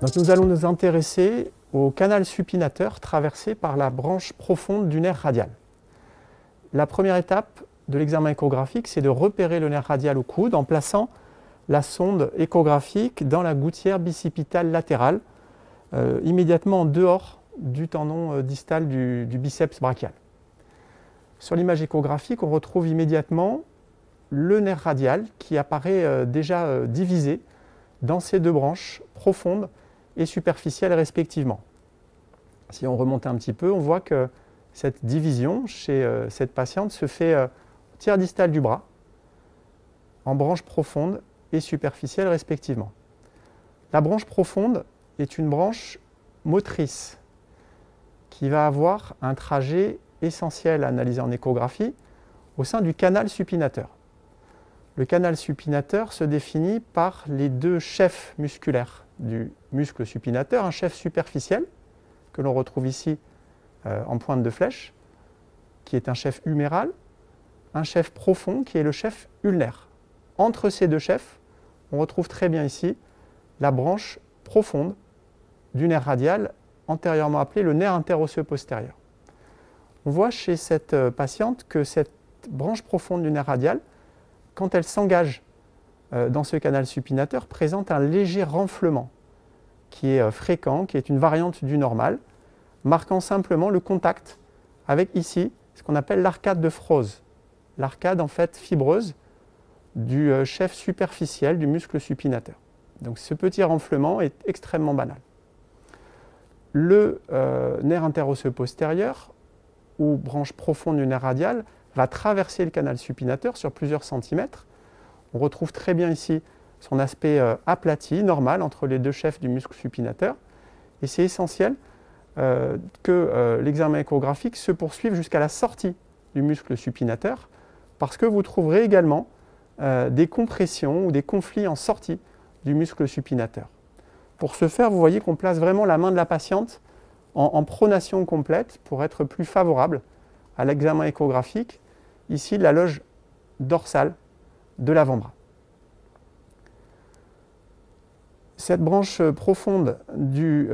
Donc nous allons nous intéresser au canal supinateur traversé par la branche profonde du nerf radial. La première étape de l'examen échographique, c'est de repérer le nerf radial au coude en plaçant la sonde échographique dans la gouttière bicipitale latérale, immédiatement en dehors du tendon distal du biceps brachial. Sur l'image échographique, on retrouve immédiatement le nerf radial qui apparaît déjà divisé dans ces deux branches profondes et superficielles respectivement. Si on remonte un petit peu, on voit que cette division chez cette patiente se fait au tiers distal du bras, en branches profondes et superficielles respectivement. La branche profonde est une branche motrice qui va avoir un trajet essentiel à analyser en échographie au sein du canal supinateur. Le canal supinateur se définit par les deux chefs musculaires du muscle supinateur, un chef superficiel que l'on retrouve ici en pointe de flèche, qui est un chef huméral, un chef profond qui est le chef ulnaire. Entre ces deux chefs, on retrouve très bien ici la branche profonde du nerf radial, antérieurement appelé le nerf interosseux postérieur. On voit chez cette patiente que cette branche profonde du nerf radial, quand elle s'engage dans ce canal supinateur, présente un léger renflement qui est fréquent, qui est une variante du normal, marquant simplement le contact avec ici ce qu'on appelle l'arcade de Froese, l'arcade en fait fibreuse du chef superficiel du muscle supinateur. Donc ce petit renflement est extrêmement banal. Le nerf interosseux postérieur, ou branche profonde du nerf radial, va traverser le canal supinateur sur plusieurs centimètres. On retrouve très bien ici son aspect aplati, normal, entre les deux chefs du muscle supinateur. Et c'est essentiel que l'examen échographique se poursuive jusqu'à la sortie du muscle supinateur, parce que vous trouverez également des compressions ou des conflits en sortie du muscle supinateur. Pour ce faire, vous voyez qu'on place vraiment la main de la patiente en pronation complète pour être plus favorable à l'examen échographique, ici la loge dorsale de l'avant-bras. Cette branche profonde du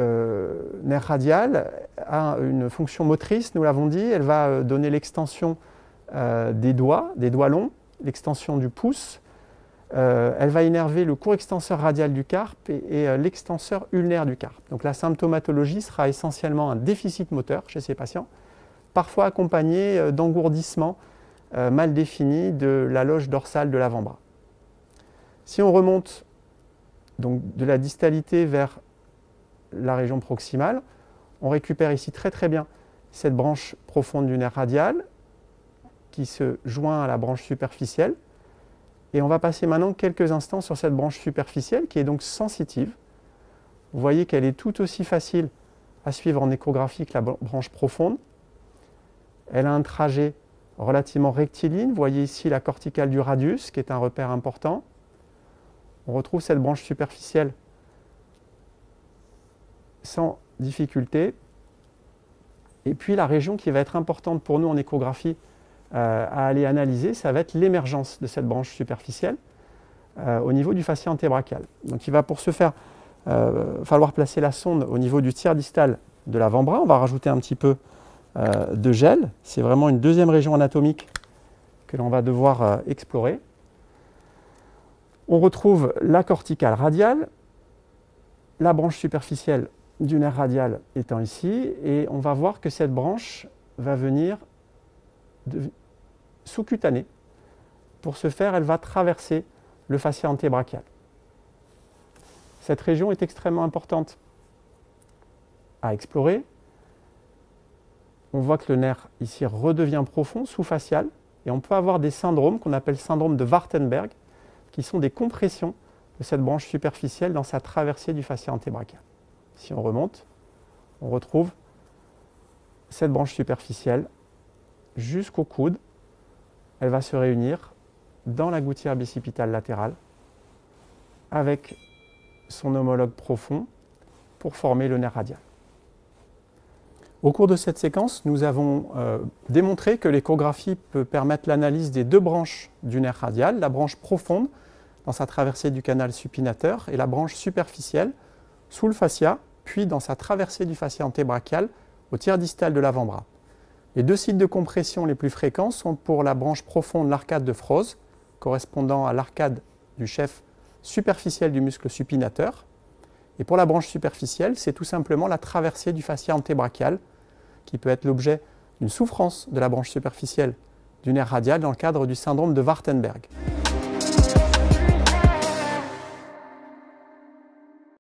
nerf radial a une fonction motrice, nous l'avons dit, elle va donner l'extension des doigts longs, l'extension du pouce, elle va innerver le court extenseur radial du carpe et l'extenseur ulnaire du carpe. Donc la symptomatologie sera essentiellement un déficit moteur chez ces patients, parfois accompagné d'engourdissements mal définis de la loge dorsale de l'avant-bras. Si on remonte donc de la distalité vers la région proximale, on récupère ici très bien cette branche profonde du nerf radial qui se joint à la branche superficielle. Et on va passer maintenant quelques instants sur cette branche superficielle qui est donc sensitive. Vous voyez qu'elle est tout aussi facile à suivre en échographie que la branche profonde. Elle a un trajet relativement rectiligne. Vous voyez ici la corticale du radius qui est un repère important. On retrouve cette branche superficielle sans difficulté. Et puis la région qui va être importante pour nous en échographie à aller analyser, ça va être l'émergence de cette branche superficielle au niveau du fascia antébrachial. Donc il va pour ce faire falloir placer la sonde au niveau du tiers distal de l'avant-bras. On va rajouter un petit peu de gel. C'est vraiment une deuxième région anatomique que l'on va devoir explorer. On retrouve la corticale radiale, la branche superficielle du nerf radial étant ici, et on va voir que cette branche va venir sous-cutanée. Pour ce faire, elle va traverser le fascia antébrachial. Cette région est extrêmement importante à explorer. On voit que le nerf ici redevient profond, sous-facial, et on peut avoir des syndromes qu'on appelle syndrome de Wartenberg, qui sont des compressions de cette branche superficielle dans sa traversée du fascia antébrachial. Si on remonte, on retrouve cette branche superficielle jusqu'au coude. Elle va se réunir dans la gouttière bicipitale latérale avec son homologue profond pour former le nerf radial. Au cours de cette séquence, nous avons démontré que l'échographie peut permettre l'analyse des deux branches du nerf radial, la branche profonde dans sa traversée du canal supinateur et la branche superficielle sous le fascia, puis dans sa traversée du fascia antébrachial au tiers distal de l'avant-bras. Les deux sites de compression les plus fréquents sont pour la branche profonde, l'arcade de Froese, correspondant à l'arcade du chef superficiel du muscle supinateur. Et pour la branche superficielle, c'est tout simplement la traversée du fascia antébrachial, qui peut être l'objet d'une souffrance de la branche superficielle du nerf radial dans le cadre du syndrome de Wartenberg.